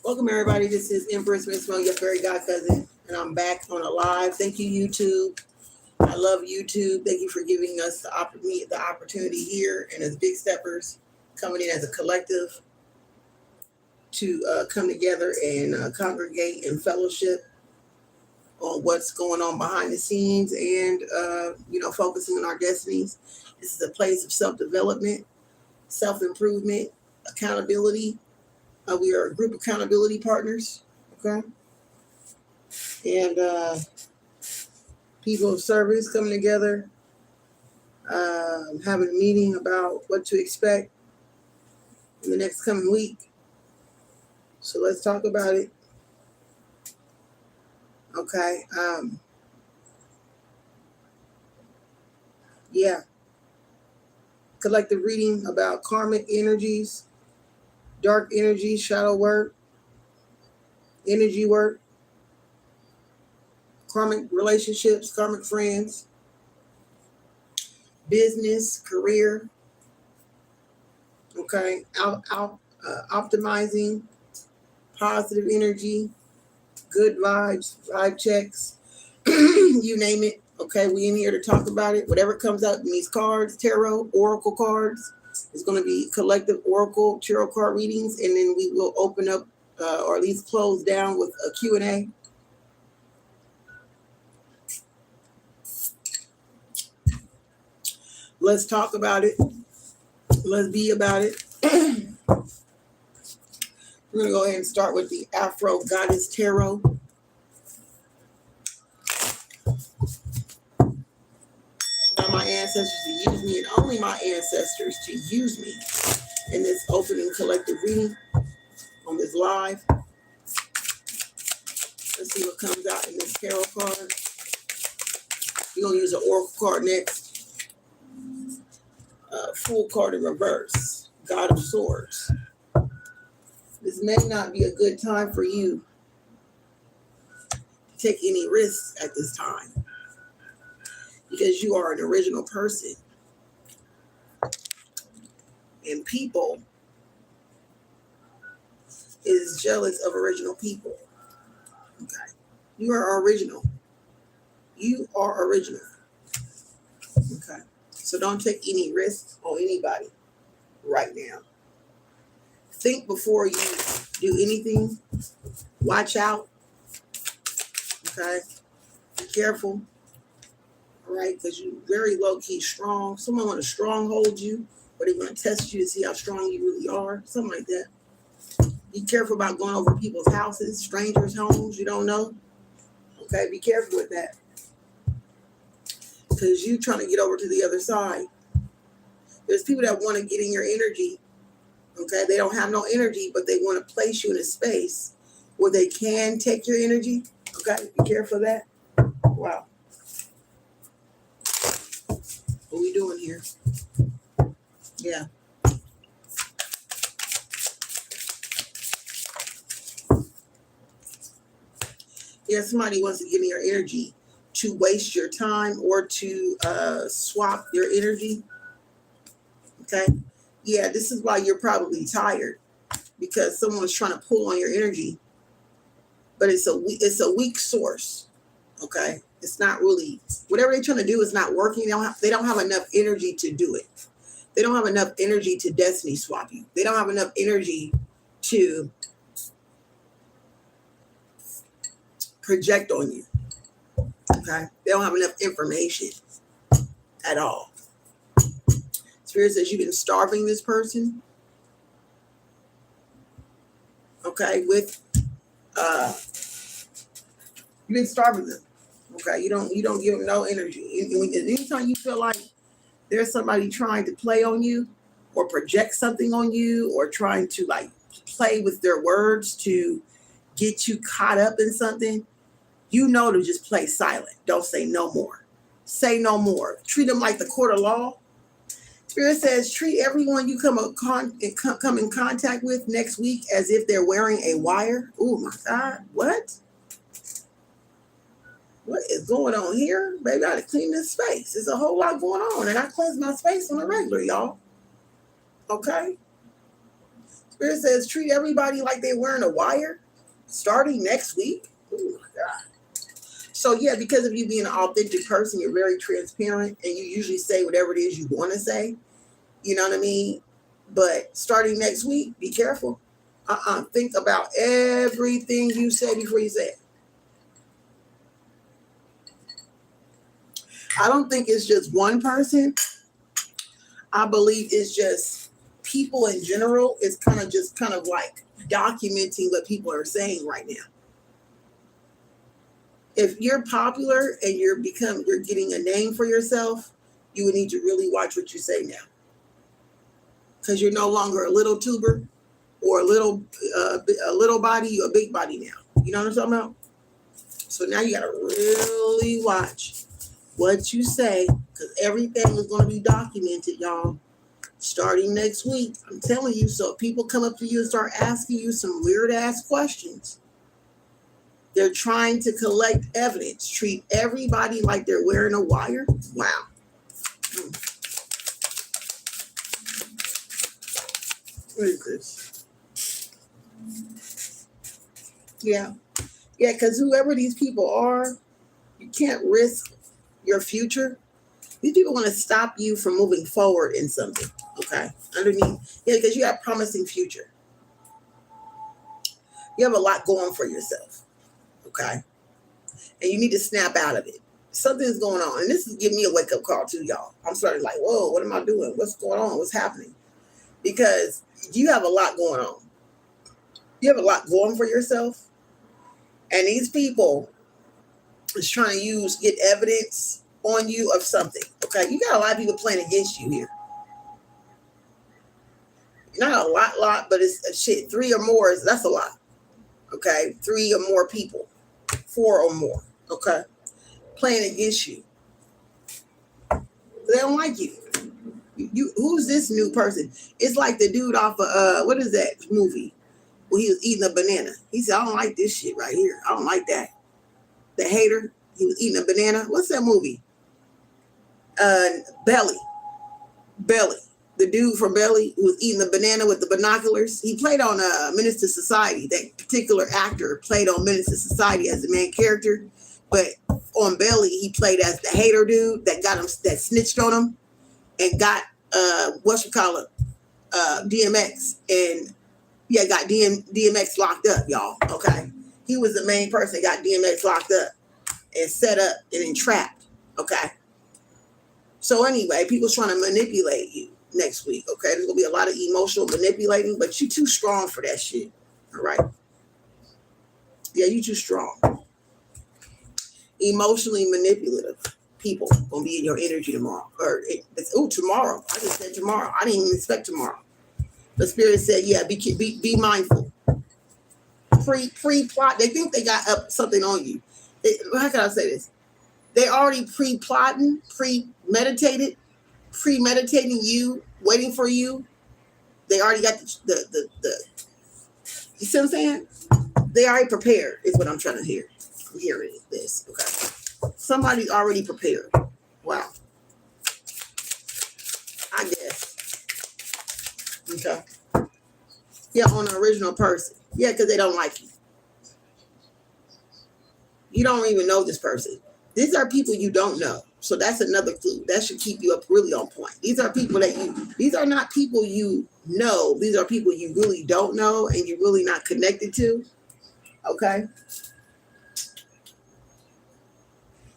Welcome everybody. This is Empress Miss Mo, your fairy god cousin, and I'm back on a live. Thank you, YouTube. I love YouTube. Thank you for giving us the opportunity here and as big steppers coming in as a collective to come together and congregate and fellowship on what's going on behind the scenes and focusing on our destinies. This is a place of self-development, self-improvement, accountability. We are a group of accountability partners, okay? And people of service coming together, having a meeting about what to expect in the next coming week. So let's talk about it. Okay. Collective reading about karmic energies, dark energy, shadow work, energy work, karmic relationships, karmic friends, business, career, okay, optimizing, positive energy, good vibes, vibe checks, you name it. Okay, we in here to talk about it. Whatever comes out in these cards, tarot, oracle cards, it's going to be collective oracle tarot card readings, and then we will open up or at least close down with a Q&A. Let's talk about it. Let's be about it. We're going to go ahead and start with the Afro Goddess Tarot. Allow my ancestors to use me, and only my ancestors to use me in this opening collective reading on this live. Let's see what comes out in this tarot card. We're going to use an oracle card next. Full card in reverse, God of Swords. This may not be a good time for you to take any risks at this time because you are an original person. And people is jealous of original people. Okay. You are original. You are original. Okay. So don't take any risks on anybody right now. Think before you do anything. Watch out. Okay. Be careful. All right. Because you're very low-key strong. Someone want to stronghold you, or they want to test you to see how strong you really are. Something like that. Be careful about going over people's houses, strangers' homes you don't know. Okay. Be careful with that. Because you're trying to get over to the other side. There's people that want to get in your energy. Okay, they don't have no energy, but they want to place you in a space where they can take your energy. Okay, be careful of that. Wow. What we doing here? Yeah. Yeah, somebody wants to get in your energy to waste your time or to swap your energy. Okay. Yeah, this is why you're probably tired, because someone's trying to pull on your energy, but it's a weak source. Okay. It's not really, whatever they're trying to do is not working. They don't have enough energy to do it. They don't have enough energy to destiny swap you. They don't have enough energy to project on you. Okay. They don't have enough information at all. Spirit says you've been starving this person. Okay, you've been starving them. Okay, you don't give them no energy. Anytime you feel like there's somebody trying to play on you or project something on you or trying to like play with their words to get you caught up in something, you know to just play silent. Don't say no more. Say no more. Treat them like the court of law. Spirit says treat everyone you come in contact with next week as if they're wearing a wire. Oh my God, what? What is going on here? Baby, I gotta clean this space. There's a whole lot going on, and I cleanse my space on a regular, y'all. Okay? Spirit says treat everybody like they're wearing a wire starting next week. Oh my God. So yeah, because of you being an authentic person, you're very transparent and you usually say whatever it is you want to say. You know what I mean? But starting next week, be careful. Think about everything you say before you say it. I don't think it's just one person. I believe it's just people in general. It's kind of like documenting what people are saying right now. If you're popular and you're getting a name for yourself, you would need to really watch what you say now. Because you're no longer a little tuber or a little body, you're a big body now. You know what I'm talking about? So now you got to really watch what you say, because everything is going to be documented, y'all, starting next week. I'm telling you. So if people come up to you and start asking you some weird ass questions, they're trying to collect evidence. Treat everybody like they're wearing a wire. Wow. What is this? Yeah. Yeah, because whoever these people are, you can't risk your future. These people want to stop you from moving forward in something. Okay. Underneath. Yeah, because you have a promising future. You have a lot going for yourself. Okay. And you need to snap out of it. Something's going on. And this is giving me a wake-up call too, y'all. I'm starting like, whoa, what am I doing? What's going on? What's happening? Because you have a lot going on. You have a lot going for yourself. And these people is trying to get evidence on you of something. Okay. You got a lot of people playing against you here. Not a lot, but it's shit. 3 or more, that's a lot. Okay. 3 or more people. 4 or more. Okay. Playing against you. They don't like you. Who's this new person? It's like the dude off of what is that movie where he was eating a banana? He said, I don't like this shit right here. I don't like that. The hater, he was eating a banana. What's that movie? Belly. The dude from Belly who was eating the banana with the binoculars. He played on Menace to Society. That particular actor played on Menace to Society as the main character. But on Belly, he played as the hater dude that got him, that snitched on him and got DMX, and got DMX locked up, y'all. Okay. He was the main person that got DMX locked up and set up and entrapped. Okay. So anyway, people's trying to manipulate you next week. Okay. There's gonna be a lot of emotional manipulating, but you're too strong for that shit. All right. Yeah, you too strong. Emotionally manipulative people gonna be in your energy tomorrow. Tomorrow. I just said tomorrow. I didn't even expect tomorrow. The Spirit said, yeah, be mindful. Pre-plot. They think they got up something on you. How can I say this? They already pre-plotting, premeditating you, waiting for you. They already got the you see what I'm saying? They already prepared is what I'm trying to hear. I'm hearing this. Okay. Somebody's already prepared. Wow. I guess. Okay. Yeah, on the original person. Yeah, because they don't like you. You don't even know this person. These are people you don't know. So that's another clue. That should keep you up really on point. These are people these are not people you know. These are people you really don't know and you're really not connected to. Okay.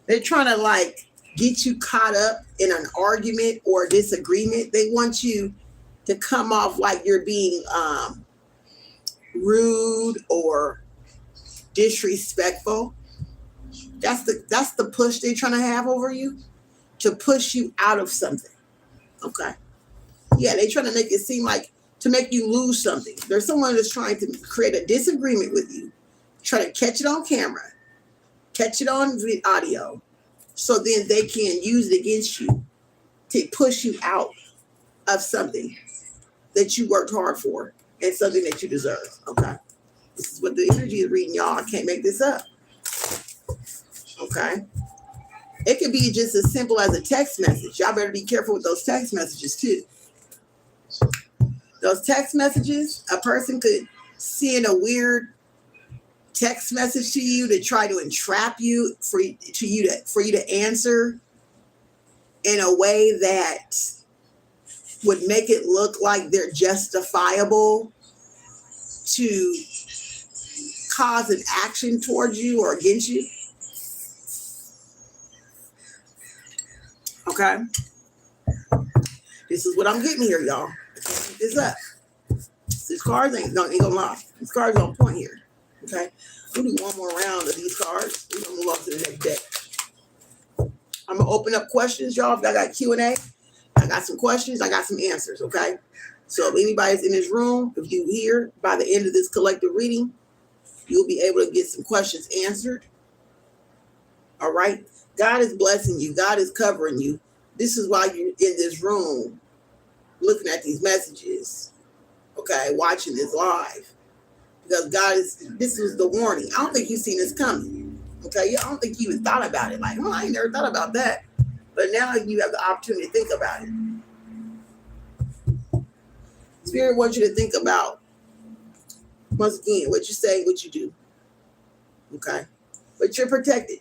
They're trying to get you caught up in an argument or a disagreement. They want you to come off like you're being rude or disrespectful. That's the push they're trying to have over you, to push you out of something. Okay. Yeah, they're trying to make it seem like to make you lose something. There's someone that's trying to create a disagreement with you, try to catch it on camera, catch it on audio, so then they can use it against you to push you out of something that you worked hard for and something that you deserve. Okay. This is what the energy is reading, y'all. I can't make this up. Okay. It could be just as simple as a text message. Y'all better be careful with those text messages too. Those text messages, a person could send a weird text message to you to try to entrap you for you to answer in a way that would make it look like they're justifiable to cause an action towards you or against you. Okay? This is what I'm getting here, y'all. Pick this up. These cards ain't gonna lie. These cards on point here. Okay? We'll do one more round of these cards. We're gonna move on to the next deck. I'm gonna open up questions, y'all. If I got Q&A, I got some questions, I got some answers, okay? So if anybody's in this room, if you here by the end of this collective reading, you'll be able to get some questions answered. All right? God is blessing you. God is covering you. This is why you're in this room looking at these messages, okay, watching this live. Because God this is the warning. I don't think you've seen this coming, okay? I don't think you even thought about it. Like, oh, I ain't never thought about that. But now you have the opportunity to think about it. Spirit wants you to think about, once again, what you say, what you do, okay? But you're protected.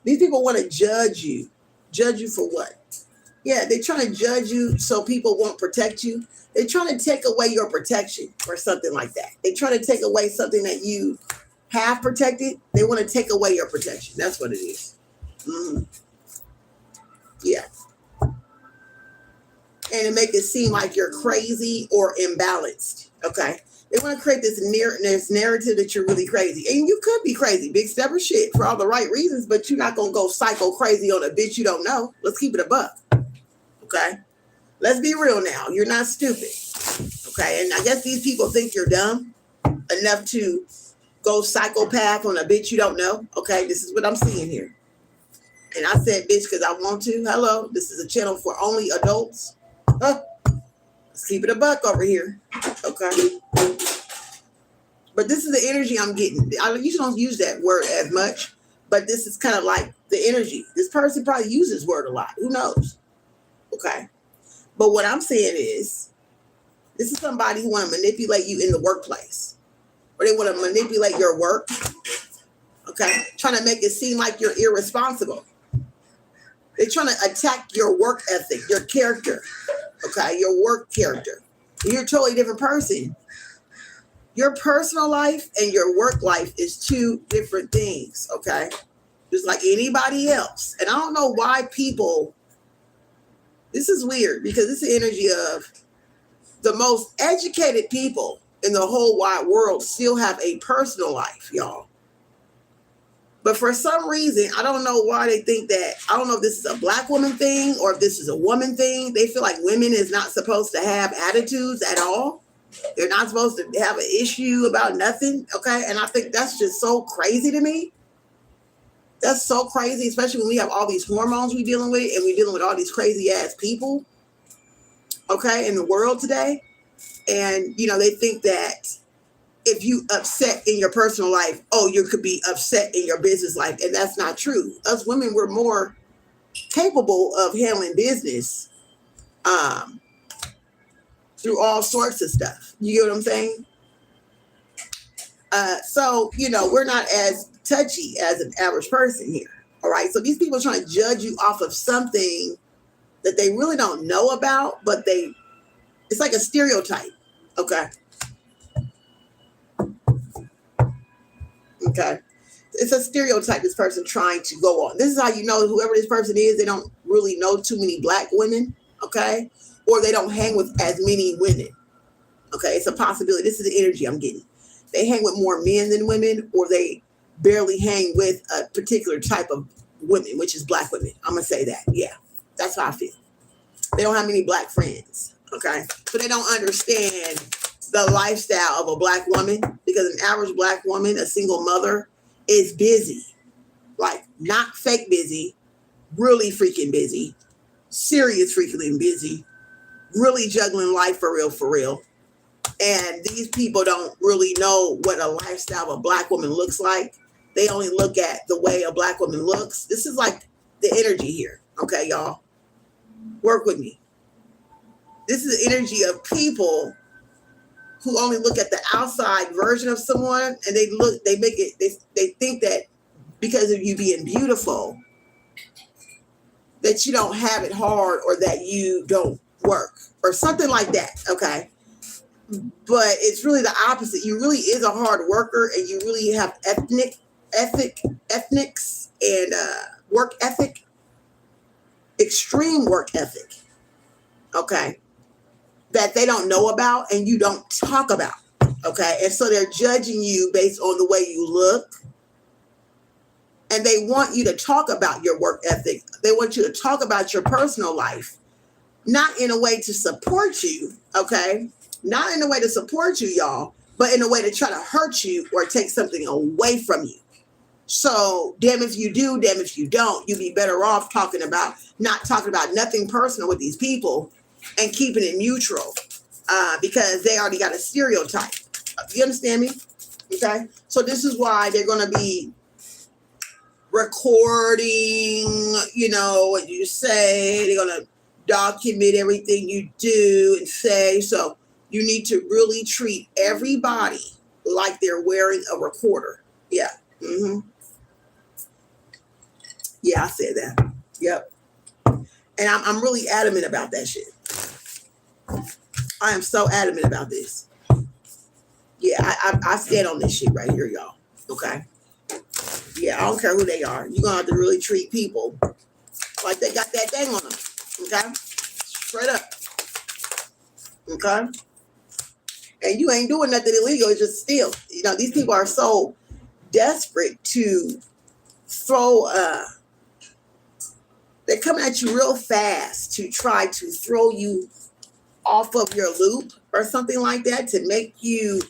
These people want to judge you. Judge you for what? Yeah, they're trying to judge you so people won't protect you. They're trying to take away your protection or something like that. They're trying to take away something that you have protected. They want to take away your protection. That's what it is. Mm-hmm. Yeah. And to make it seem like you're crazy or imbalanced. Okay. They want to create this narrative that you're really crazy. And you could be crazy, big stepper shit, for all the right reasons, but you're not going to go psycho crazy on a bitch you don't know. Let's keep it a buck. Okay. Let's be real now. You're not stupid. Okay. And I guess these people think you're dumb enough to go psychopath on a bitch you don't know. Okay. This is what I'm seeing here. And I said bitch because I want to. Hello. This is a channel for only adults. Let's keep it a buck over here. Okay. But this is the energy I'm getting. I usually don't use that word as much, but this is kind of like the energy. This person probably uses word a lot. Who knows? Okay. But what I'm saying is, this is somebody who want to manipulate you in the workplace. Or they want to manipulate your work. Okay. Trying to make it seem like you're irresponsible. They're trying to attack your work ethic, your character. Okay. Your work character. You're a totally different person. Your personal life and your work life is two different things. Okay. Just like anybody else. And I don't know why people, this is weird because it's the energy of the most educated people in the whole wide world still have a personal life, y'all. But for some reason, I don't know why they think that. I don't know if this is a black woman thing or if this is a woman thing. They feel like women is not supposed to have attitudes at all. They're not supposed to have an issue about nothing. Okay. And I think that's just so crazy to me. That's so crazy, especially when we have all these hormones we're dealing with and we're dealing with all these crazy ass people, okay, in the world today. And, you know, they think that if you upset in your personal life, oh, you could be upset in your business life. And that's not true. Us women, we're more capable of handling business through all sorts of stuff. You get what I'm saying? So, you know, we're not as touchy as an average person here. All right. So these people are trying to judge you off of something that they really don't know about, but it's like a stereotype. Okay. Okay. It's a stereotype this person trying to go on. This is how you know whoever this person is, they don't really know too many black women. Okay. Or they don't hang with as many women. Okay. It's a possibility. This is the energy I'm getting. They hang with more men than women, or they barely hang with a particular type of women, which is black women. I'm going to say that. Yeah, that's how I feel. They don't have many black friends, okay? So they don't understand the lifestyle of a black woman, because an average black woman, a single mother, is busy. Like, not fake busy, really freaking busy, serious freaking busy, really juggling life for real. And these people don't really know what a lifestyle of a black woman looks like. They only look at the way a black woman looks. This is like the energy here. Okay, y'all. Work with me. This is the energy of people who only look at the outside version of someone, and they think that because of you being beautiful, that you don't have it hard or that you don't work or something like that. Okay. But it's really the opposite. You really is a hard worker, and you really have ethnics and work ethic, extreme work ethic. Okay. That they don't know about and you don't talk about. Okay. And so they're judging you based on the way you look. And they want you to talk about your work ethic. They want you to talk about your personal life, not in a way to support you. Okay. Not in a way to support you, y'all, but in a way to try to hurt you or take something away from you. So damn if you do, damn if you don't. You'd be better off not talking about nothing personal with these people and keeping it neutral because they already got a stereotype. You understand me? Okay. So this is why they're going to be recording, what you say. They're going to document everything you do and say. So you need to really treat everybody like they're wearing a recorder. Yeah. Mm-hmm. Yeah, I said that. Yep. And I'm really adamant about that shit. I am so adamant about this. Yeah, I stand on this shit right here, y'all. Okay. Yeah, I don't care who they are. You're going to have to really treat people like they got that thing on them. Okay? Straight up. Okay? And you ain't doing nothing illegal. It's just steal. These people are so desperate to throw, they're coming at you real fast to try to throw you off of your loop or something like that, to make you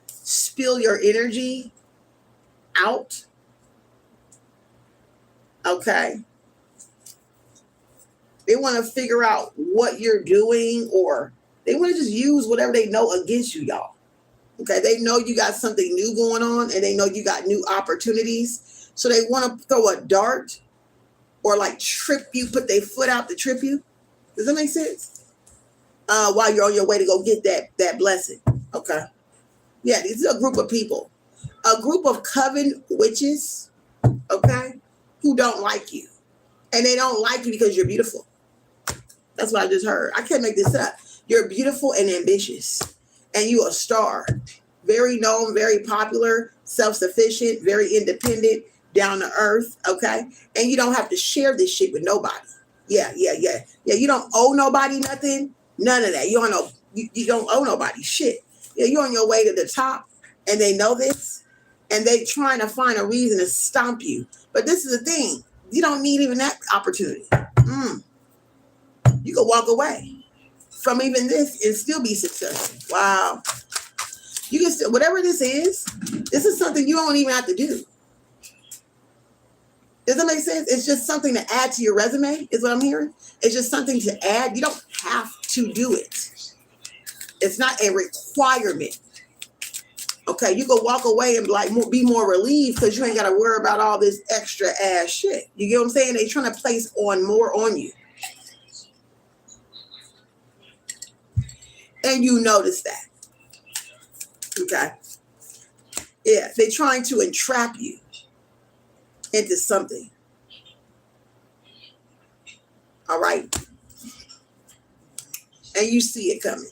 spill your energy out. Okay. They want to figure out what you're doing, or they want to just use whatever they know against you, y'all. Okay. They know you got something new going on, and they know you got new opportunities. So they want to throw a dart or like trip you, put their foot out to trip you. Does that make sense? While you're on your way to go get that blessing. Okay. Yeah, this is a group of people. A group of coven witches, okay, who don't like you. And they don't like you because you're beautiful. That's what I just heard. I can't make this up. You're beautiful and ambitious. And you a star. Very known, very popular, self-sufficient, very independent, down to earth, okay? And you don't have to share this shit with nobody. Yeah. You don't owe nobody nothing. None of that. You don't owe nobody shit. Yeah, you're on your way to the top, and they know this, and they trying to find a reason to stomp you. But this is the thing. You don't need even that opportunity. You can walk away from even this and still be successful. Wow. You can still, whatever this is something you don't even have to do. Does that make sense? It's just something to add to your resume, is what I'm hearing. It's just something to add. You don't have to do it. It's not a requirement. Okay, you can walk away and be more relieved because you ain't got to worry about all this extra ass shit. You get what I'm saying? They're trying to place more on you. And you notice that. Okay. Yeah, they're trying to entrap you into something. All right. And you see it coming.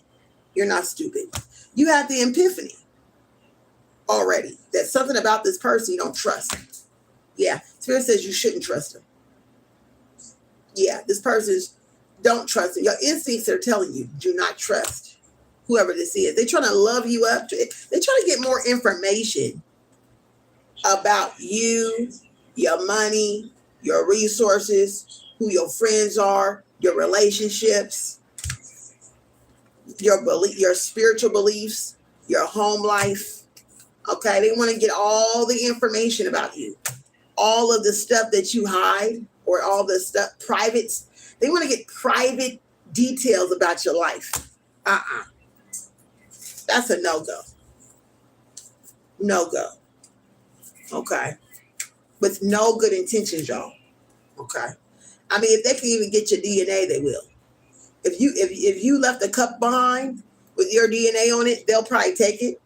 You're not stupid. You have the epiphany already that something about this person you don't trust. Yeah. Spirit says you shouldn't trust him. Yeah. This person's don't trust him. Your instincts are telling you do not trust whoever this is. They're trying to love you up. They're trying to get more information about you, your money, your resources, who your friends are, your relationships, your spiritual beliefs, your home life. Okay, they want to get all the information about you, all of the stuff that you hide, or all the stuff private. They want to get private details about your life. That's a no-go. No-go. Okay. With no good intentions, y'all. Okay. I mean, if they can even get your DNA, they will. If you left a cup behind with your DNA on it, they'll probably take it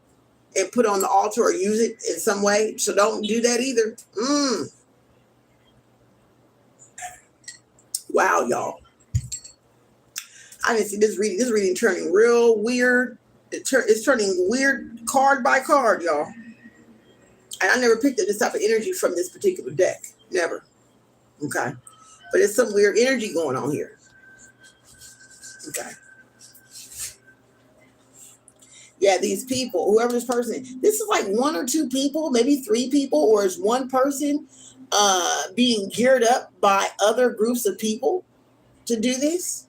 and put it on the altar or use it in some way. So don't do that either. Wow, y'all. I didn't see this reading. This reading turning real weird. It's turning weird card by card, y'all. And I never picked up this type of energy from this particular deck. Never. Okay. But it's some weird energy going on here. Okay. Yeah, these people, whoever this person, this is like one or two people, maybe three people, or is one person being geared up by other groups of people to do this.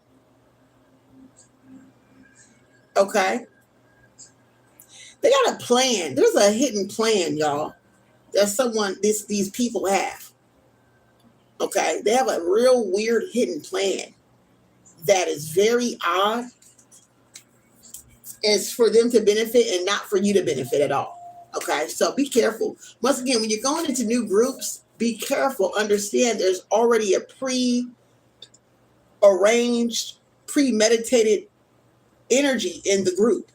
Okay. They got a plan. There's a hidden plan, y'all, that these people have. Okay. They have a real weird hidden plan that is very odd. It's for them to benefit and not for you to benefit at all. Okay. So be careful. Once again, when you're going into new groups, be careful. Understand there's already a pre-arranged, premeditated energy in the group.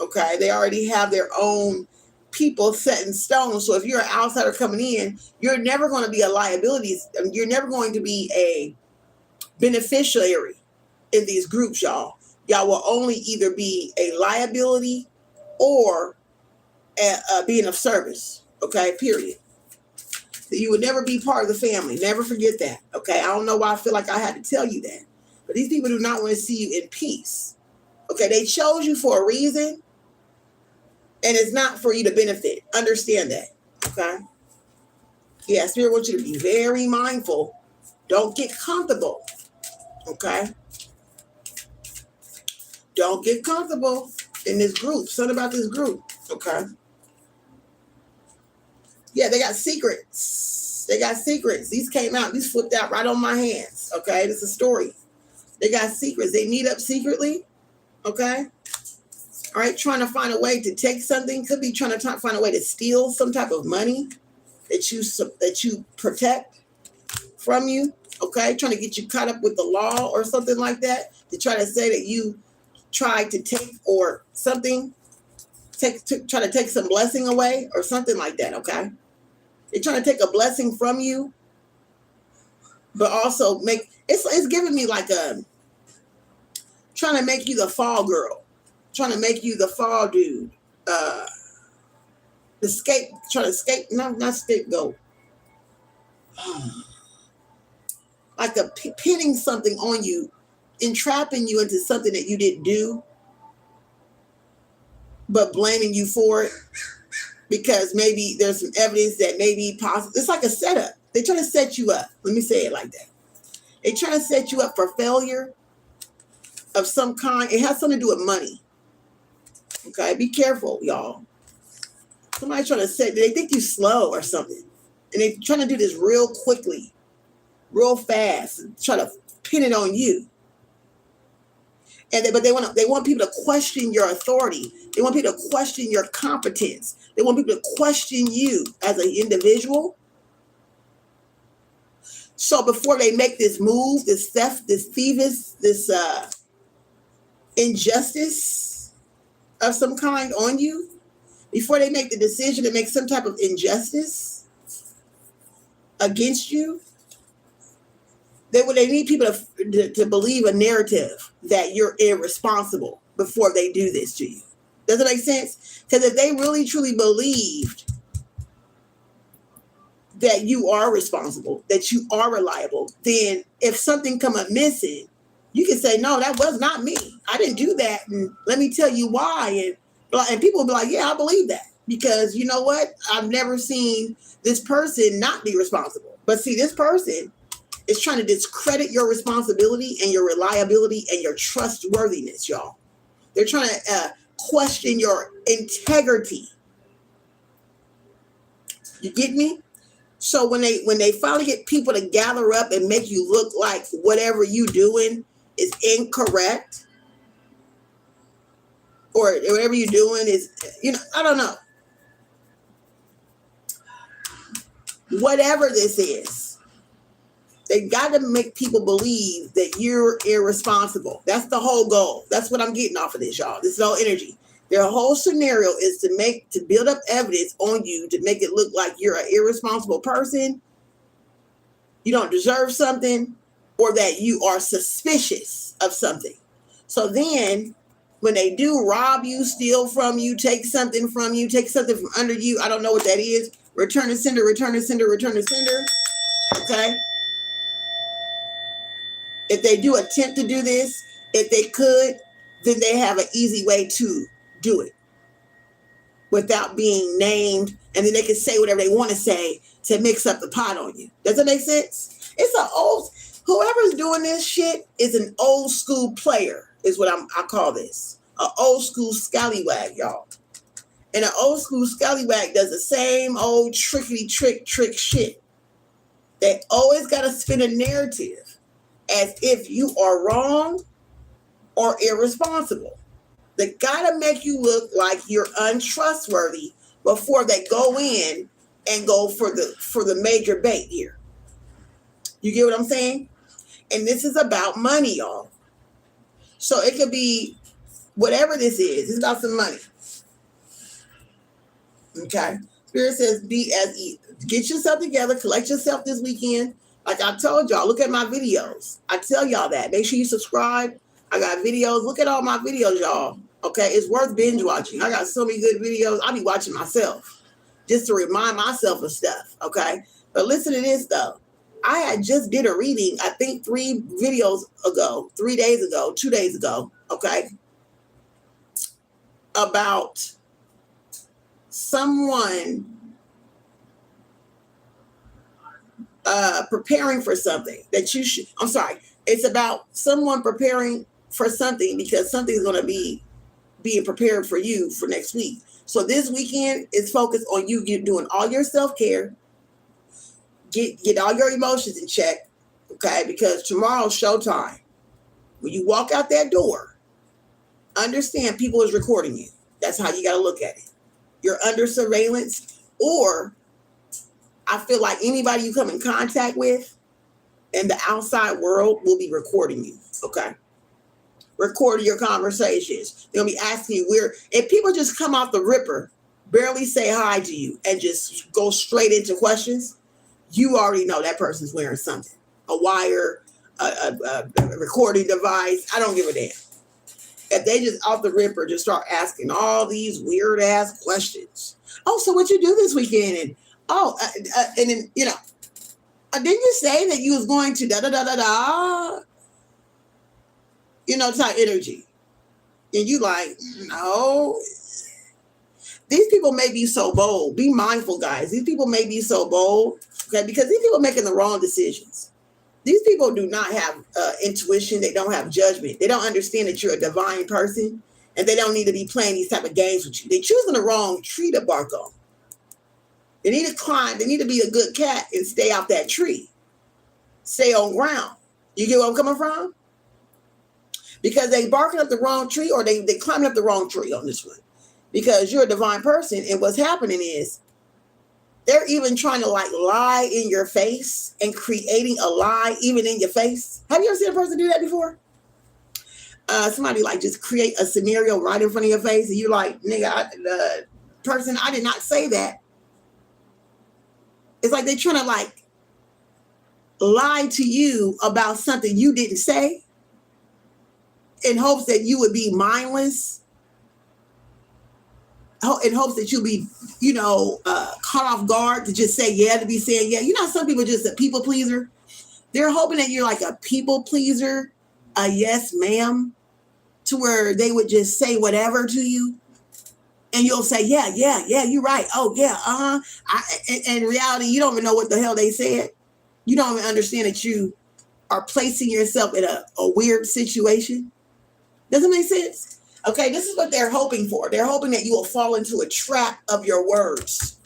Okay, they already have their own people set in stone. So if you're an outsider coming in, you're never going to be a liability. You're never going to be a beneficiary in these groups, y'all. Y'all will only either be a liability or being of service. Okay, period. So you would never be part of the family. Never forget that. Okay, I don't know why I feel like I had to tell you that. But these people do not want to see you in peace. Okay, they chose you for a reason. And it's not for you to benefit. Understand that. Okay. Yeah, Spirit wants you to be very mindful. Don't get comfortable. Okay. Don't get comfortable in this group. Something about this group. Okay. Yeah, they got secrets. They got secrets. These came out. These flipped out right on my hands. Okay. This is a story. They got secrets. They meet up secretly. Okay. All right, trying to find a way to take something, could be trying to find a way to steal some type of money that you protect from you. Okay, trying to get you caught up with the law or something like that, to try to say that you tried to take or something, try to take some blessing away or something like that. Okay, they're trying to take a blessing from you, but also it's giving me like a trying to make you the fall girl. Trying to make you the fall dude. Trying to escape, not scapegoat. Like pinning something on you, entrapping you into something that you didn't do, but blaming you for it because maybe there's some evidence that may be possible. It's like a setup. They're trying to set you up. Let me say it like that. They're trying to set you up for failure of some kind. It has something to do with money. Okay, be careful, y'all. Somebody's trying to they think you slow or something. And they're trying to do this real quickly, real fast, and try to pin it on you. But they want people to question your authority. They want people to question your competence. They want people to question you as an individual. So before they make this move, this theft, this thieves, this injustice of some kind on you, before they make the decision to make some type of injustice against you, they need people to believe a narrative that you're irresponsible before they do this to you. Does it make sense? Because if they really truly believed that you are responsible, that you are reliable, then if something come up missing, you can say, no, that was not me. I didn't do that. And let me tell you why. And people will be like, yeah, I believe that. Because you know what? I've never seen this person not be responsible. But see, this person is trying to discredit your responsibility and your reliability and your trustworthiness, y'all. They're trying to question your integrity. You get me? So when they finally get people to gather up and make you look like whatever you doing is incorrect, or whatever you're doing is, I don't know. Whatever this is, They got to make people believe that you're irresponsible. That's the whole goal. That's what I'm getting off of this, y'all. This is all energy. Their whole scenario is to build up evidence on you to make it look like you're an irresponsible person, you don't deserve something, or that you are suspicious of something. So then when they do rob you, steal from you, take something from you, take something from under you, I don't know what that is. Return to sender, return to sender, return to sender. Okay? If they do attempt to do this, if they could, then they have an easy way to do it without being named, and then they can say whatever they want to say to mix up the pot on you. Does that make sense? Whoever's doing this shit is an old school player, is what I call this. An old school scallywag, y'all. And an old school scallywag does the same old trick shit. They always got to spin a narrative as if you are wrong or irresponsible. They got to make you look like you're untrustworthy before they go in and go for the major bait here. You get what I'm saying? And this is about money, y'all. So it could be whatever this is. It's about some money. Okay? Spirit says get yourself together, collect yourself this weekend. Like I told y'all, look at my videos. I tell y'all that. Make sure you subscribe. I got videos. Look at all my videos, y'all. Okay, it's worth binge watching. I got so many good videos. I'll be watching myself just to remind myself of stuff. Okay, but listen to this though. I had just did a reading, I think 3 videos ago, 3 days ago, 2 days ago. Okay, about someone preparing for something that you should. I'm sorry. It's about someone preparing for something because something's going to be being prepared for you for next week. So this weekend is focused on you doing all your self-care. Get all your emotions in check, okay? Because tomorrow's showtime. When you walk out that door, understand people is recording you. That's how you got to look at it. You're under surveillance, or I feel like anybody you come in contact with in the outside world will be recording you, okay? Recording your conversations. They'll be asking you if people just come off the ripper, barely say hi to you, and just go straight into questions, you already know that person's wearing something. A wire, a recording device. I don't give a damn. If they just off the ripper just start asking all these weird ass questions. Oh, so what you do this weekend? And and then didn't you say that you was going to da da da da da? Type energy. And you like, no. These people may be so bold. Be mindful, guys. These people may be so bold, okay? Because these people are making the wrong decisions. These people do not have intuition. They don't have judgment. They don't understand that you're a divine person, and they don't need to be playing these type of games with you. They're choosing the wrong tree to bark on. They need to climb. They need to be a good cat and stay off that tree. Stay on ground. You get where I'm coming from? Because they barking up the wrong tree, or they climbing up the wrong tree on this one. Because you're a divine person, and what's happening is they're even trying to lie in your face and creating a lie even in your face. Have you ever seen a person do that before? Somebody just create a scenario right in front of your face, and you're like, nigga, the person, I did not say that. It's like they're trying to lie to you about something you didn't say in hopes that you would be mindless, in hopes that you'll be, caught off guard to just say yeah, to be saying yeah. Some people are just a people pleaser. They're hoping that you're like a people pleaser, a yes ma'am, to where they would just say whatever to you. And you'll say, yeah, you're right. Oh, yeah, in reality, you don't even know what the hell they said. You don't even understand that you are placing yourself in a weird situation. Doesn't make sense? Okay, this is what they're hoping for. They're hoping that you will fall into a trap of your words.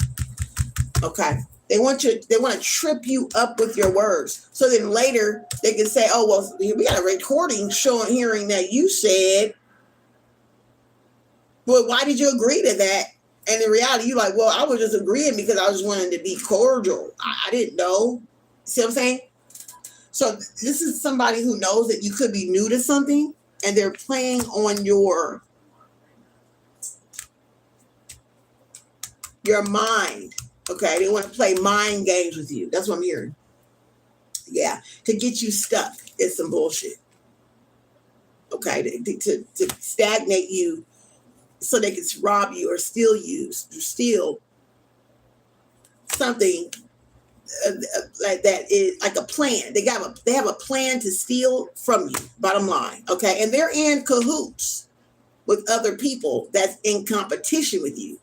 Okay, they want to trip you up with your words. So then later they can say, oh, well, we got a recording hearing that you said, well, why did you agree to that? And in reality, you're like, well, I was just agreeing because I was wanting to be cordial. I didn't know. See what I'm saying? So this is somebody who knows that you could be new to something, and they're playing on your mind. Okay, they want to play mind games with you. That's what I'm hearing. Yeah, to get you stuck is some bullshit. Okay, to stagnate you so they can rob you or steal something like that is like a plan. They have a plan to steal from you. Bottom line, okay, and they're in cahoots with other people that's in competition with you.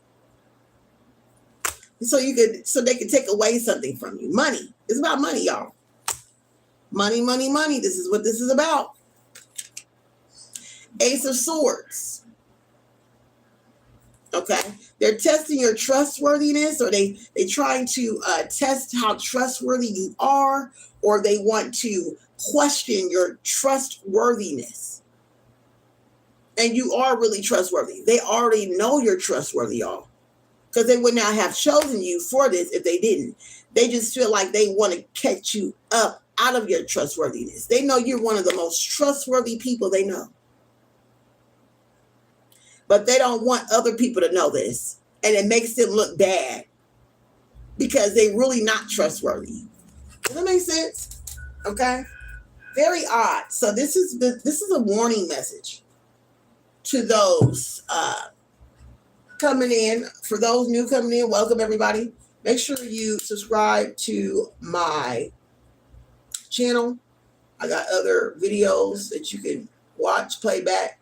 So they can take away something from you. Money. It's about money, y'all. Money, money, money. This is what this is about. Ace of Swords. Okay. They're testing your trustworthiness, or they trying to test how trustworthy you are, or they want to question your trustworthiness. And you are really trustworthy. They already know you're trustworthy, y'all. Because they would not have chosen you for this if they didn't. They just feel like they want to catch you up out of your trustworthiness. They know you're one of the most trustworthy people they know. But they don't want other people to know this. And it makes them look bad because they're really not trustworthy. Does that make sense? Okay. Very odd. So this is a warning message to those coming in. For those new coming in, welcome everybody. Make sure you subscribe to my channel. I got other videos that you can watch, play back,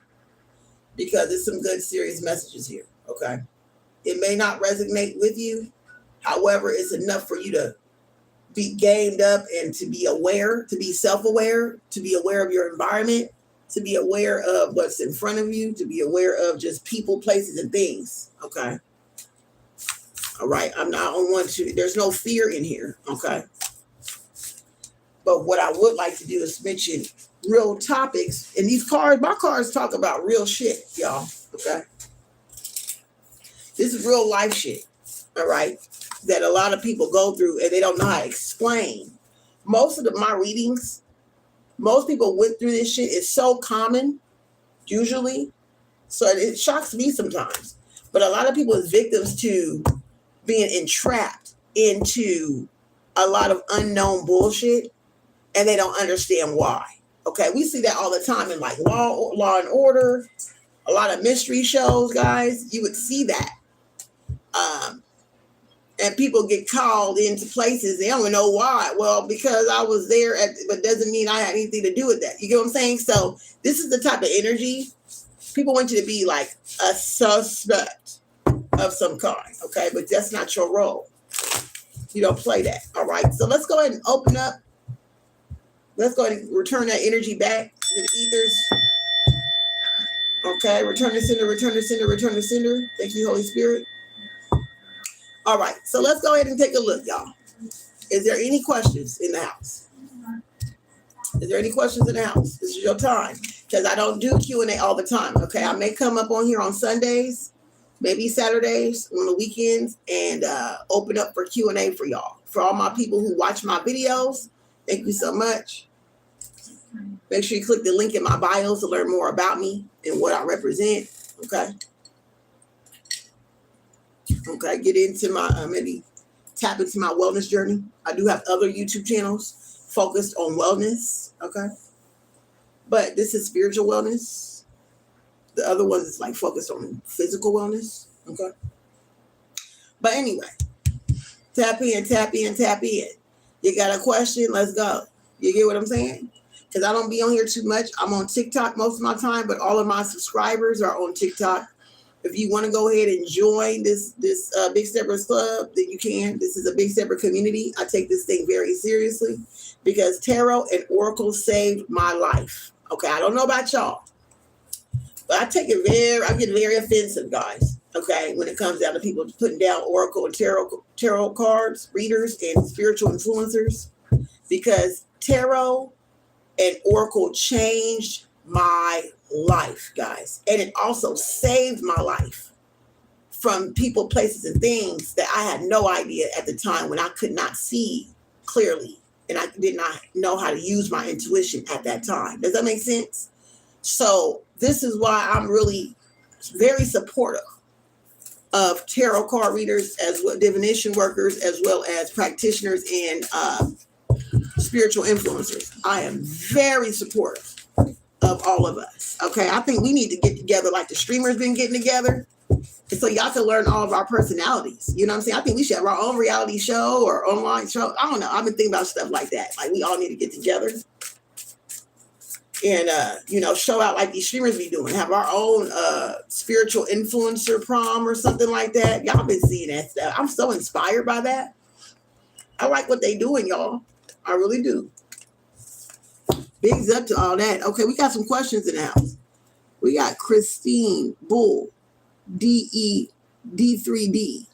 because there's some good, serious messages here. Okay. It may not resonate with you. However, it's enough for you to be gamed up and to be aware, to be self-aware, to be aware of your environment, to be aware of what's in front of you, to be aware of just people, places, and things. Okay. All right. I don't want to, there's no fear in here. Okay. But what I would like to do is mention real topics. And these cards, my cards talk about real shit, y'all. Okay. This is real life shit. All right. That a lot of people go through and they don't know how to explain. Most of my readings, most people went through this shit. It's so common, usually. So it shocks me sometimes. But a lot of people is victims to being entrapped into a lot of unknown bullshit, and they don't understand why. Okay, we see that all the time in like Law and Order, a lot of mystery shows, guys. You would see that. And people get called into places, they don't even know why. Well, because I was there, but doesn't mean I had anything to do with that. You get what I'm saying? So this is the type of energy. People want you to be like a suspect of some kind, okay? But that's not your role. You don't play that, all right? So let's go ahead and open up. Let's go ahead and return that energy back to the ethers. Okay, return to sender, return to sender, return to sender. Thank you, Holy Spirit. All right, so let's go ahead and take a look, y'all. Is there any questions in the house? Is there any questions in the house? This is your time, because I don't do Q&A all the time, okay? I may come up on here on Sundays, maybe Saturdays, on the weekends, and open up for Q&A for y'all. For all my people who watch my videos, thank you so much. Make sure you click the link in my bio to learn more about me and what I represent, okay? Okay, get into my, maybe tap into my wellness journey. I do have other YouTube channels focused on wellness, okay? But this is spiritual wellness. The other one is like focused on physical wellness, okay? But anyway, tap in, tap in, tap in. You got a question? Let's go. You get what I'm saying? Because I don't be on here too much. I'm on TikTok most of my time, but all of my subscribers are on TikTok. If you want to go ahead and join this Big Steppers Club, then you can. This is a Big Stepper community. I take this thing very seriously because tarot and oracle saved my life. Okay, I don't know about y'all, but I get very offensive, guys. Okay, when it comes down to people putting down oracle and tarot cards, readers, and spiritual influencers, because tarot and oracle changed my life, guys. And it also saved my life from people, places, and things that I had no idea at the time when I could not see clearly. and I did not know how to use my intuition at that time. Does that make sense? So this is why I'm really very supportive of tarot card readers, as well divination workers, as well as practitioners and spiritual influencers. I am very supportive of all of us. Okay, I think we need to get together like the streamers been getting together, and so y'all can learn all of our personalities. You know what I'm saying? I think we should have our own reality show or online show. I don't know. I've been thinking about stuff like that. Like we all need to get together and show out like these streamers be doing. Have our own spiritual influencer prom or something like that. Y'all been seeing that stuff. I'm so inspired by that. I like what they doing, y'all. I really do. Bigs up to all that. Okay, we got some questions in the house. We got Christine Bull, D3D.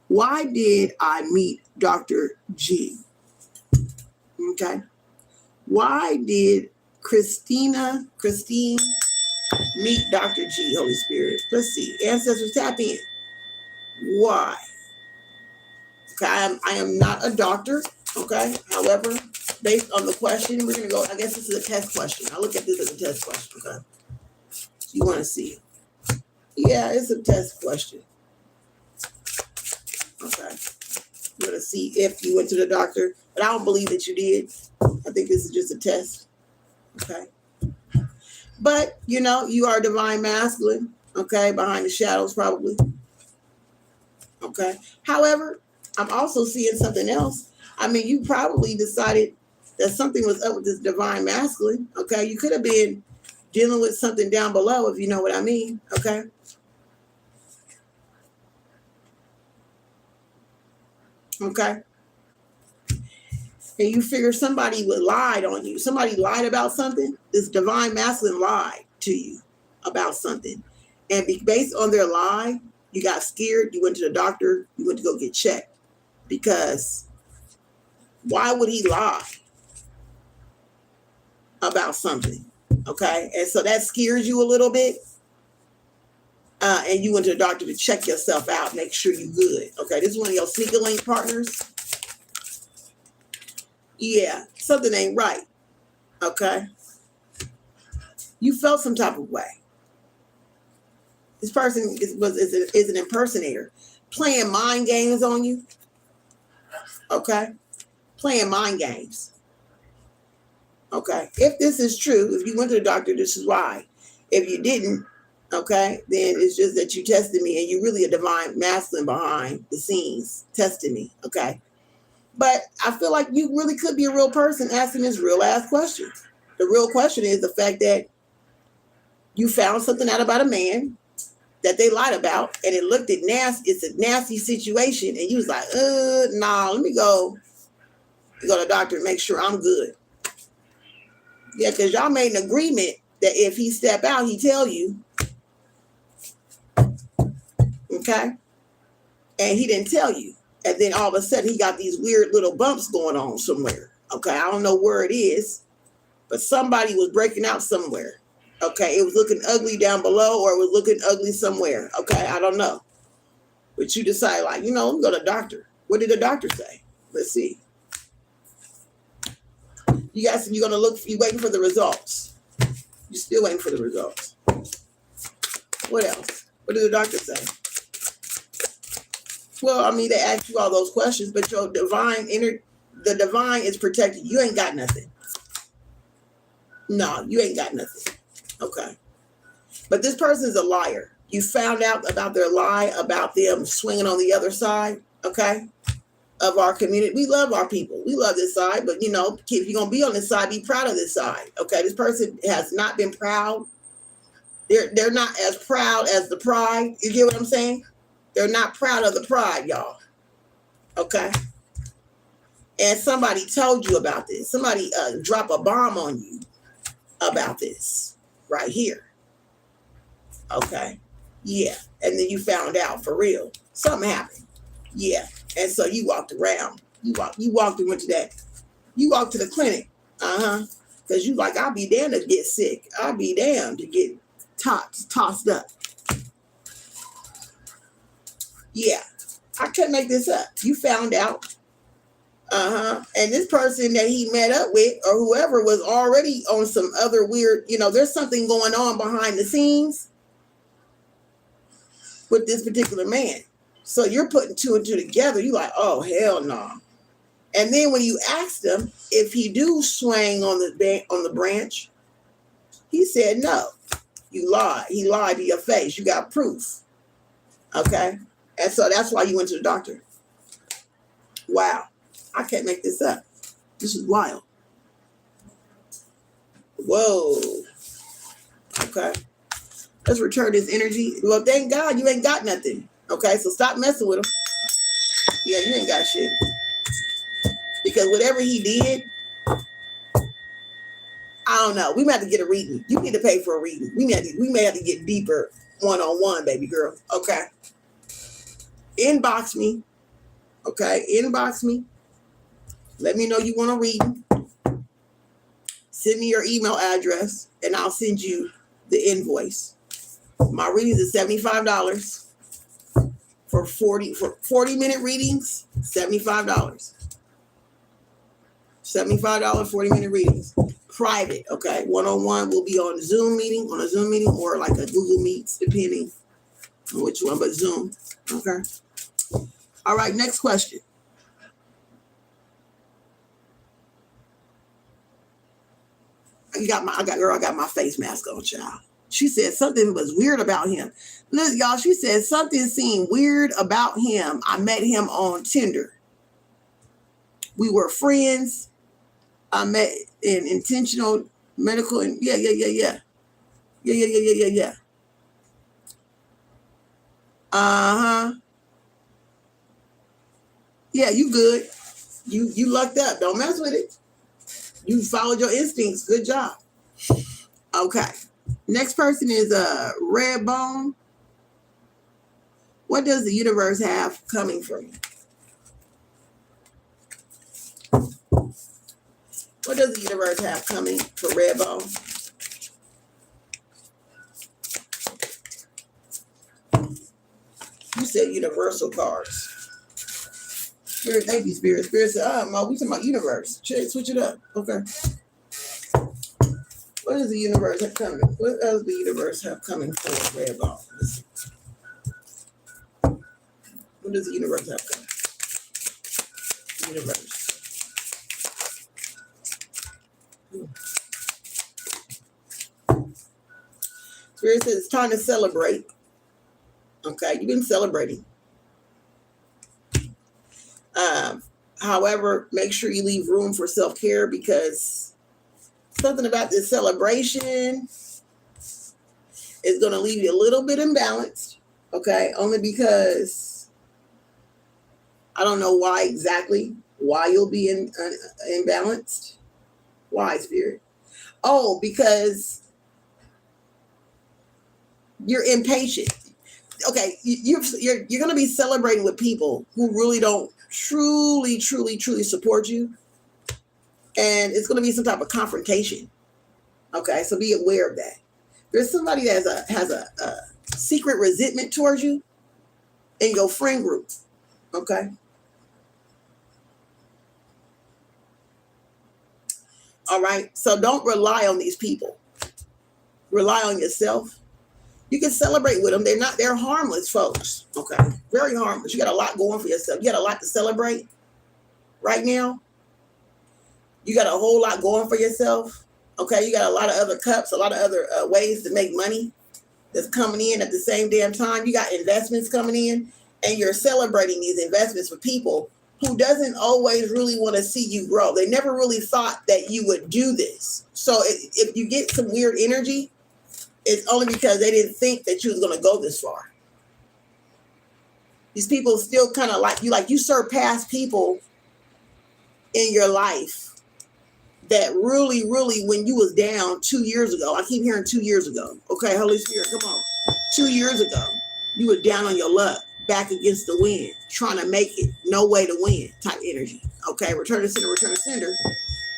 Why did I meet Dr. G? Okay. Why did Christine meet Dr. G, Holy Spirit? Let's see. Ancestors, tap in. Why? Okay, I am not a doctor. Okay. However, based on the question, we're going to go. I guess this is a test question. I look at this as a test question. Okay. So you want to see it. Yeah, it's a test question. Okay. We're going to see if you went to the doctor, but I don't believe that you did. I think this is just a test. Okay. But, you are divine masculine. Okay. Behind the shadows, probably. Okay. However, I'm also seeing something else. I mean, you probably decided that something was up with this divine masculine. Okay. You could have been dealing with something down below, if you know what I mean. Okay. Okay. And you figure somebody lied on you. Somebody lied about something. This divine masculine lied to you about something. And based on their lie, you got scared. You went to the doctor. You went to go get checked. Because why would he lie about something? Okay. And so that scares you a little bit. And you went to the doctor to check yourself out, make sure you're good. Okay. This is one of your sneaker link partners. Yeah. Something ain't right. Okay. You felt some type of way. This person is an impersonator playing mind games on you. Okay. Playing mind games. Okay. If this is true, if you went to the doctor, this is why. If you didn't, okay, then it's just that you tested me and you're really a divine masculine behind the scenes testing me. Okay. But I feel like you really could be a real person asking this real ass question. The real question is the fact that you found something out about a man that they lied about, and it looked at nasty. It's a nasty situation, and you was like, nah, let me go to the doctor and make sure I'm good. Yeah, because y'all made an agreement that if he step out, he tell you. Okay? And he didn't tell you. And then all of a sudden, he got these weird little bumps going on somewhere. Okay? I don't know where it is, but somebody was breaking out somewhere. Okay? It was looking ugly down below, or it was looking ugly somewhere. Okay? I don't know. But you decide, like, let me go to the doctor. What did the doctor say? Let's see. You guys, you're going to look, you waiting for the results. You're still waiting for the results. What else? What did the doctor say? Well, I mean, they asked you all those questions, but your the divine is protected. You ain't got nothing. No, you ain't got nothing. Okay. But this person's a liar. You found out about their lie, about them swinging on the other side, okay, of our community. We love our people. We love this side, but, if you're going to be on this side, be proud of this side, okay? This person has not been proud. They're not as proud as the pride. You get what I'm saying? They're not proud of the pride, y'all, okay? And somebody told you about this. Somebody dropped a bomb on you about this right here, okay? Yeah, and then you found out for real. Something happened. Yeah, and so you walked around. You walked and went to that. You walked to the clinic. Because you like, I'll be damned to get sick. I'll be damned to get tossed up. Yeah, I couldn't make this up. You found out And this person that he met up with or whoever was already on some other weird, there's something going on behind the scenes with this particular man. So you're putting two and two together. You're like, oh, hell no. And then when you asked him if he do swing on the branch, he said no. You lied. He lied to your face. You got proof. Okay? And so that's why you went to the doctor. Wow. I can't make this up. This is wild. Whoa. Okay. Let's return this energy. Well, thank God you ain't got nothing. Okay, so stop messing with him. Yeah, you ain't got shit. Because whatever he did, I don't know. We might have to get a reading. You need to pay for a reading. We may have to get deeper one-on-one, baby girl. Okay. Inbox me. Okay, inbox me. Let me know you want a reading. Send me your email address, and I'll send you the invoice. My readings is $75 for 40-minute readings. $75. $75 40-minute readings. Private, okay. One-on-one will be on a Zoom meeting, or like a Google Meets, depending on which one, but Zoom. Okay. All right, next question. I got my face mask on, child. She said something was weird about him. Listen, y'all, she said something seemed weird about him. I met him on Tinder. We were friends. I met in intentional medical and yeah. Yeah, you good. You lucked up. Don't mess with it. You followed your instincts. Good job. Okay. Next person is Red Bone. What does the universe have coming for you? What does the universe have coming for Red Bone? You said universal cards. Spirit, thank you, Spirit. Spirit said, Ma, we talking about universe. Switch it up. Okay. What does the universe have coming? What does the universe have coming for Red Bone? What does the universe have coming? Universe. Spirit says it's time to celebrate. Okay, you've been celebrating. However, make sure you leave room for self-care, because something about this celebration is going to leave you a little bit imbalanced. Okay, only because I don't know why you'll be imbalanced. Why, Spirit? Oh, because you're impatient. Okay, you're going to be celebrating with people who really don't truly support you, and it's going to be some type of confrontation. Okay, so be aware of that. There's somebody that has a secret resentment towards you in your friend group. Okay. All right. So don't rely on these people. Rely on yourself. You can celebrate with them. They're harmless folks. Okay. Very harmless. You got a lot going for yourself. You got a lot to celebrate right now. You got a whole lot going for yourself. Okay. You got a lot of other cups, a lot of other ways to make money that's coming in at the same damn time. You got investments coming in, and you're celebrating these investments with people who doesn't always really want to see you grow. They never really thought that you would do this. So if you get some weird energy, it's only because they didn't think that you was going to go this far. These people still kind of like you surpass people in your life that really, when you was down 2 years ago, I keep hearing 2 years ago. Okay, Holy Spirit, come on. 2 years ago, you were down on your luck, back against the wind, trying to make it, no way to win type energy. Okay, return to sender.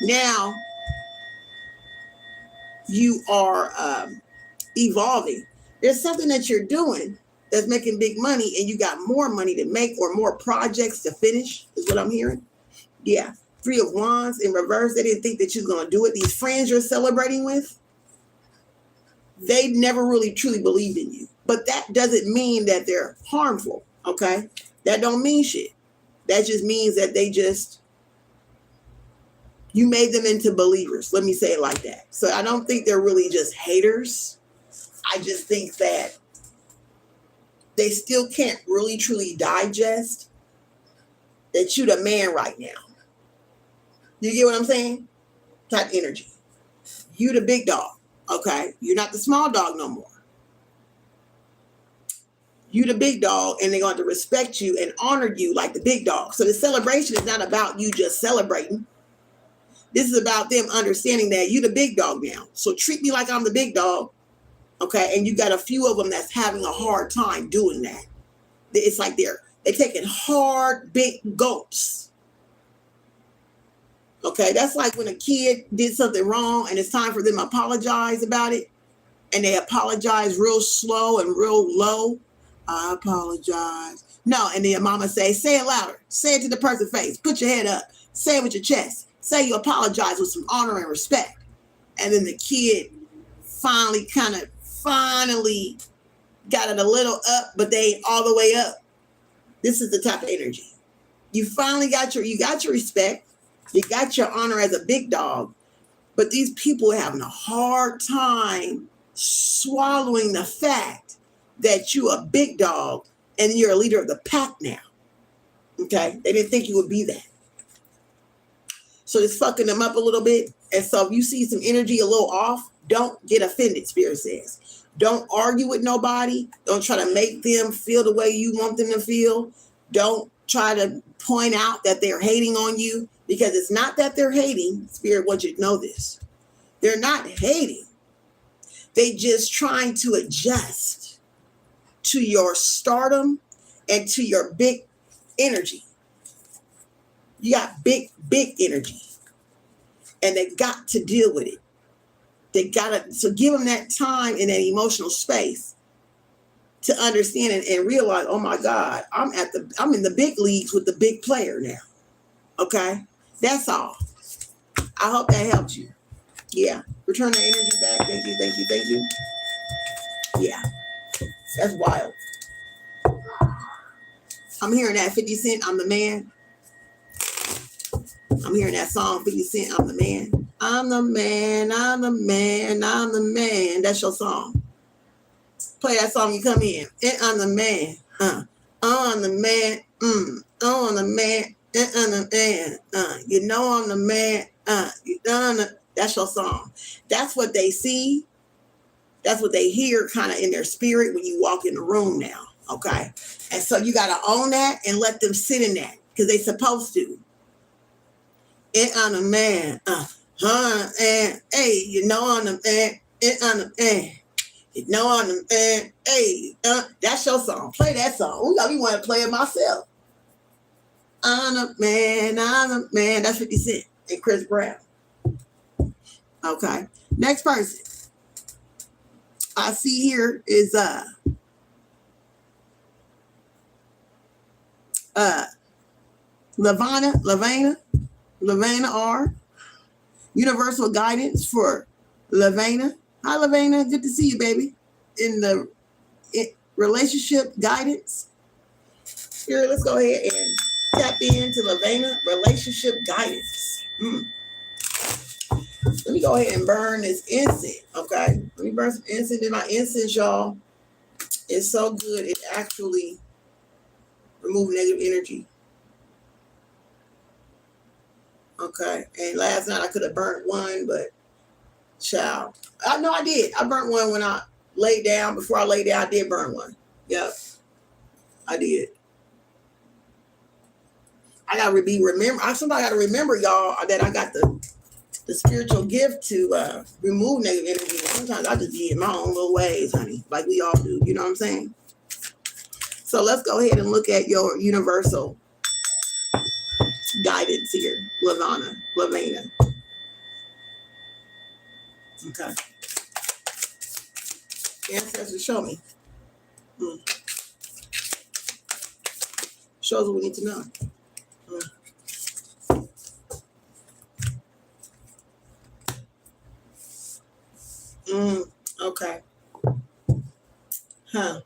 Now, you are evolving. There's something that you're doing that's making big money, and you got more money to make or more projects to finish, is what I'm hearing. Yeah. 3 of Wands in reverse. They didn't think that you was going to do it. These friends you're celebrating with, they never really truly believed in you. But that doesn't mean that they're harmful, okay? That don't mean shit. That just means that you made them into believers. Let me say it like that. So I don't think they're really just haters. I just think that they still can't really truly digest that you the man right now. You get what I'm saying? Type energy. You the big dog, okay? You're not the small dog no more. You the big dog, and they're going to respect you and honor you like the big dog. So the celebration is not about you just celebrating. This is about them understanding that you the big dog now. So treat me like I'm the big dog, okay? And you got a few of them that's having a hard time doing that. It's like they're taking hard, big gulps. Okay, that's like when a kid did something wrong and it's time for them to apologize about it, and they apologize real slow and real low. I apologize. No, and then mama say it louder. Say it to the person's face. Put your head up. Say it with your chest. Say you apologize with some honor and respect. And then the kid finally got it a little up, but they ain't all the way up. This is the type of energy. You finally got your respect. You got your honor as a big dog, but these people are having a hard time swallowing the fact that you're a big dog and you're a leader of the pack now. Okay? They didn't think you would be that. So it's fucking them up a little bit. And so if you see some energy a little off, don't get offended, Spirit says. Don't argue with nobody. Don't try to make them feel the way you want them to feel. Don't try to point out that they're hating on you, because it's not that they're hating. Spirit wants you to know this. They're not hating. They just trying to adjust to your stardom and to your big energy. You got big energy, and they got to deal with it. So give them that time and that emotional space to understand and realize, oh my God, I'm in the big leagues with the big player now. Okay? That's all. I hope that helped you. Yeah. Return the energy back. Thank you. Yeah. That's wild. I'm hearing that 50 Cent, I'm the man. I'm hearing that song, 50 Cent, I'm the man. I'm the man, I'm the man, I'm the man. That's your song. Play that song, you come in. I'm the man. I'm the man. I'm the man. I'm the man. You know I'm the man. That's your song. That's what they see. That's what they hear kind of in their spirit when you walk in the room now. Okay? And so you got to own that and let them sit in that, because they supposed to. I'm the man. And hey, you know I'm the man. I'm the man. You know I'm the man. Hey, that's your song. Play that song. Ooh, I want to play it myself. I'm the man. I'm the man. That's 50 Cent and Chris Brown. Okay. Next person I see here is Lavana R. Universal guidance for Lavana. Hi, Lavana. Good to see you, baby. In the relationship guidance. Here, let's go ahead and tap into Lavana relationship guidance. Let me go ahead and burn this incense, okay? Let me burn some incense in my incense, y'all. It's so good. It actually removes negative energy. Okay. And last night I could have burnt one, but child. No, I did. I burnt one when I laid down. Before I laid down, I did burn one. Yep. I did. I gotta somebody gotta remember, y'all, that I got the spiritual gift to remove negative energy. Sometimes I just be in my own little ways, honey, like we all do. You know what I'm saying? So let's go ahead and look at your universal guidance here, Lavana. Okay. Ancestors, show me. Shows what we need to know. Okay. Huh.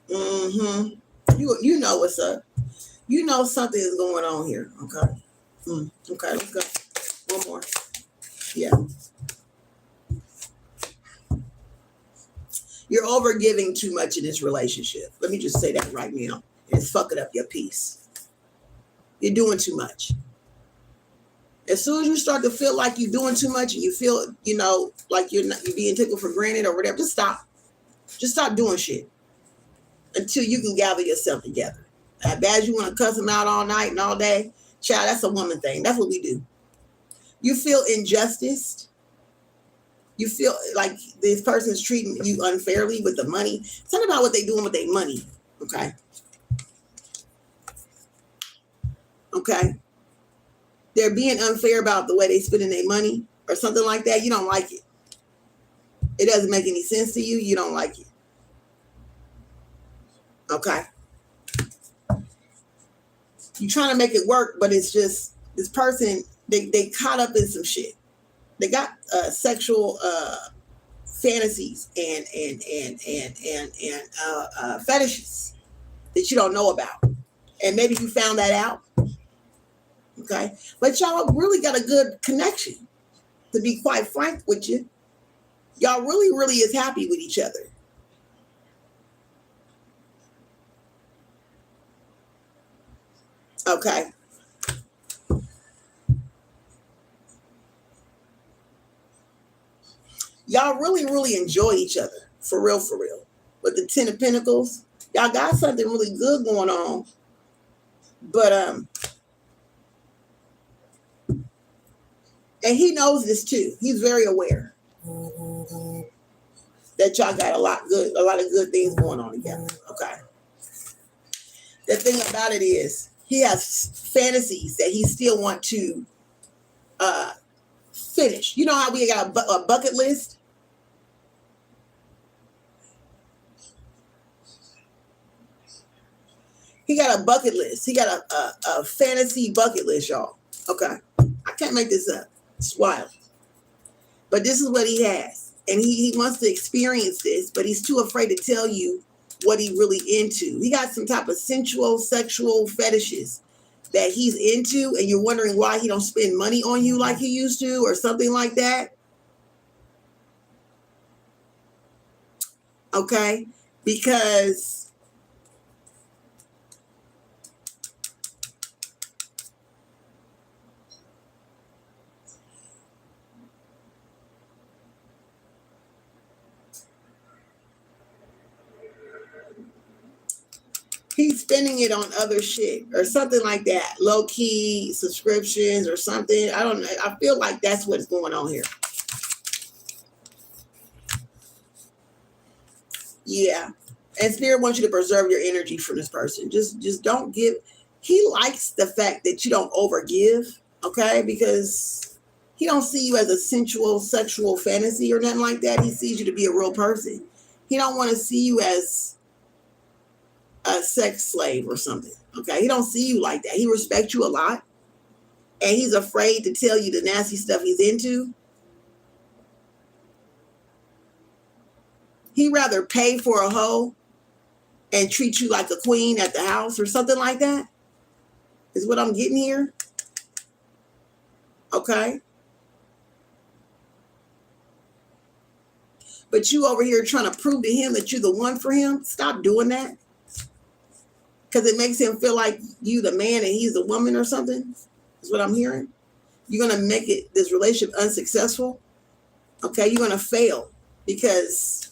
You know what's up. You know something is going on here. Okay. Okay, let's go. One more. Yeah. You're over giving too much in this relationship. Let me just say that right now. It's fucking up your peace. You're doing too much. As soon as you start to feel like you're doing too much and you feel, like you're being taken for granted or whatever, just stop. Just stop doing shit until you can gather yourself together. As bad as you want to cuss them out all night and all day, child, that's a woman thing. That's what we do. You feel injustice. You feel like this person's treating you unfairly with the money. It's not about what they're doing with their money. Okay. Okay. They're being unfair about the way they spending their money or something like that. You don't like it. It doesn't make any sense to you. You don't like it. Okay. You're trying to make it work, but it's just this person, they caught up in some shit. They got sexual fantasies and fetishes that you don't know about. And maybe you found that out. Okay. But y'all really got a good connection. To be quite frank with you, y'all really is happy with each other. Okay. Y'all really enjoy each other. For real. With the 10 of Pentacles, y'all got something really good going on. But and he knows this too. He's very aware that y'all got a lot of good things going on together. Okay. The thing about it is he has fantasies that he still want to finish. You know how we got a bucket list? He got a bucket list. He got a fantasy bucket list, y'all. Okay. I can't make this up. It's wild. But this is what he has. And he wants to experience this, but he's too afraid to tell you what he really into. He got some type of sensual, sexual fetishes that he's into, and you're wondering why he don't spend money on you like he used to or something like that. Okay? Because he's spending it on other shit or something like that. Low key subscriptions or something. I don't know. I feel like that's what's going on here. Yeah. And Spirit wants you to preserve your energy for this person. Just don't give. He likes the fact that you don't overgive, okay? Because he don't see you as a sensual, sexual fantasy or nothing like that. He sees you to be a real person. He don't want to see you as a sex slave or something, okay? He don't see you like that. He respects you a lot. And he's afraid to tell you the nasty stuff he's into. He'd rather pay for a hoe and treat you like a queen at the house or something like that, is what I'm getting here. Okay? But you over here trying to prove to him that you're the one for him. Stop doing that. Because it makes him feel like you the man and he's the woman or something. Is what I'm hearing. You're going to make this relationship unsuccessful. Okay? You're going to fail because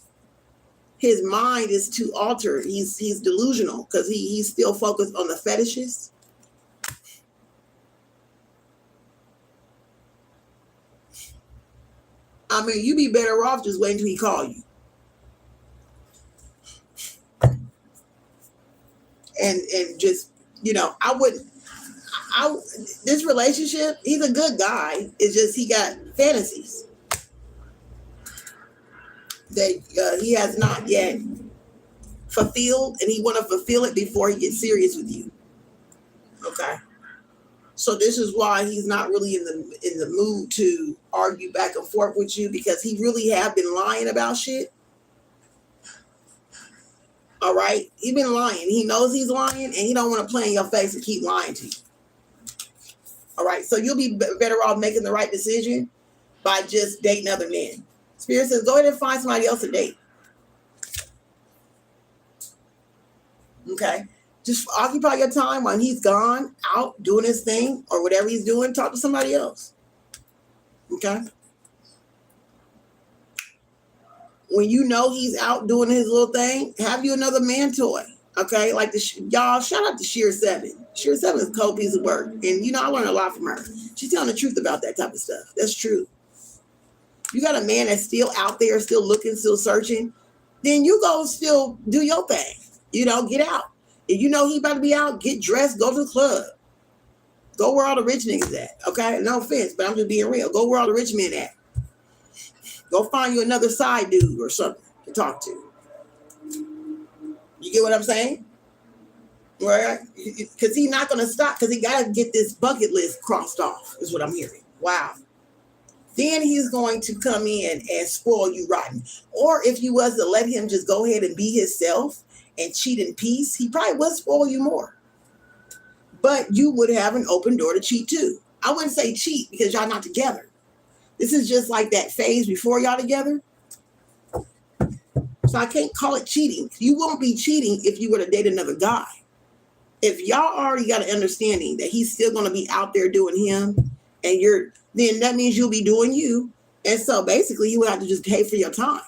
his mind is too altered. He's delusional because he's still focused on the fetishes. I mean, you'd be better off just waiting till he call you. And just, this relationship, he's a good guy. It's just he got fantasies that he has not yet fulfilled, and he want to fulfill it before he gets serious with you. Okay. So this is why he's not really in the mood to argue back and forth with you, because he really have been lying about shit. All right, he been lying. He knows he's lying, and he don't want to play in your face and keep lying to you. All right, so you'll be better off making the right decision by just dating other men. Spirit says, go ahead and find somebody else to date. Okay, just occupy your time when he's gone out doing his thing or whatever he's doing. Talk to somebody else. Okay. When you know he's out doing his little thing, have you another man toy. Okay, like y'all, shout out to Sheer 7. Sheer 7 is a cold piece of work. And I learned a lot from her. She's telling the truth about that type of stuff. That's true. You got a man that's still out there, still looking, still searching, then you go still do your thing. Get out. If you know he about to be out, get dressed, go to the club. Go where all the rich niggas at. Okay, no offense, but I'm just being real. Go where all the rich men at. Go find you another side dude or something to talk to. You get what I'm saying? Right? Because he's not going to stop, because he got to get this bucket list crossed off, is what I'm hearing. Wow. Then he's going to come in and spoil you rotten. Or if you was to let him just go ahead and be himself and cheat in peace, he probably would spoil you more. But you would have an open door to cheat too. I wouldn't say cheat because y'all not together. This is just like that phase before y'all together. So I can't call it cheating. You won't be cheating if you were to date another guy. If y'all already got an understanding that he's still going to be out there doing him, and then that means you'll be doing you. And so basically you would have to just pay for your time.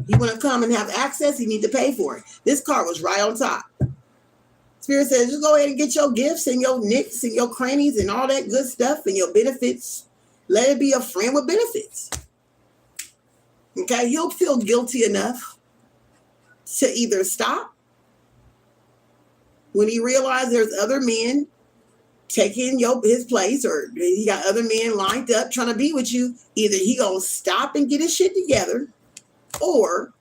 You want to come and have access, you need to pay for it. This card was right on top. Spirit says, just go ahead and get your gifts and your nicks and your crannies and all that good stuff and your benefits. Let it be a friend with benefits. Okay, he'll feel guilty enough to either stop when he realizes there's other men taking his place, or he got other men lined up trying to be with you. Either he gonna stop and get his shit together, or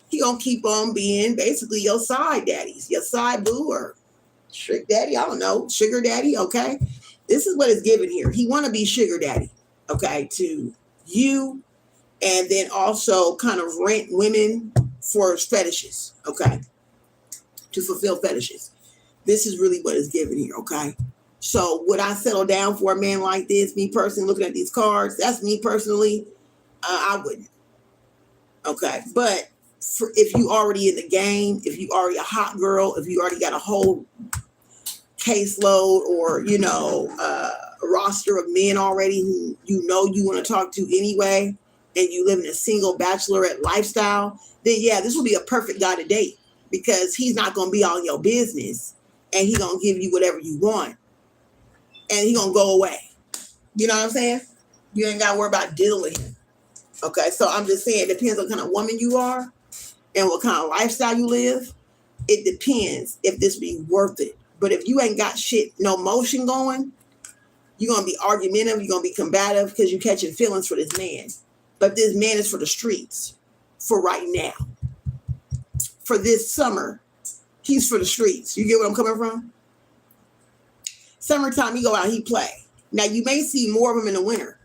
he gonna keep on being basically your side daddies, your side boo, or trick daddy, I don't know, sugar daddy. Okay, this is what it's given here. He want to be sugar daddy, okay, to you. And then also kind of rent women for fetishes, okay, to fulfill fetishes. This is really what is given here, okay? So would I settle down for a man like this? Me personally, looking at these cards, that's me personally. I wouldn't, okay? But if you already in the game, if you already a hot girl, if you already got a whole caseload or, a roster of men already who you want to talk to anyway, and you live in a single bachelorette lifestyle, then yeah, this will be a perfect guy to date, because he's not going to be all in your business, and he's going to give you whatever you want, and he's going to go away. You know what I'm saying? You ain't got to worry about dealing with him. Okay, so I'm just saying, it depends on what kind of woman you are and what kind of lifestyle you live. It depends if this be worth it. But if you ain't got shit, no motion going, you're going to be argumentative, you're going to be combative because you're catching feelings for this man. But this man is for the streets, for right now. For this summer, he's for the streets. You get what I'm coming from? Summertime, he go out, he play. Now, you may see more of him in the winter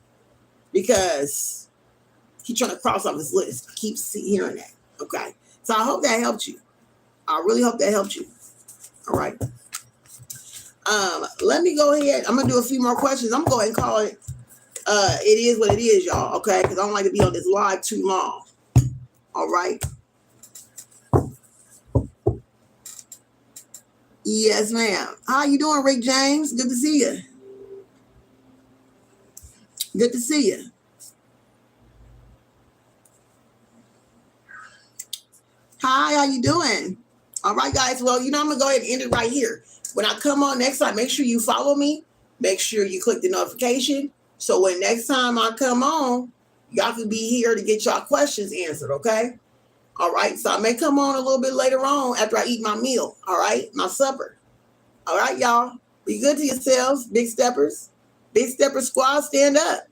because he's trying to cross off his list. I keep hearing that, okay? So I hope that helped you. I really hope that helped you. All right. Let me go ahead. I'm going to do a few more questions. I'm going to go ahead and call it. It is what it is, y'all, okay? Because I don't like to be on this live too long. All right. Yes, ma'am. How you doing, Rick James? Good to see you. Good to see you. Hi, how you doing? All right, guys. Well, I'm going to go ahead and end it right here. When I come on next time, make sure you follow me. Make sure you click the notification. So when next time I come on, y'all can be here to get y'all questions answered, okay? All right, so I may come on a little bit later on after I eat my meal, all right? My supper. All right, y'all. Be good to yourselves, big steppers. Big stepper squad, stand up.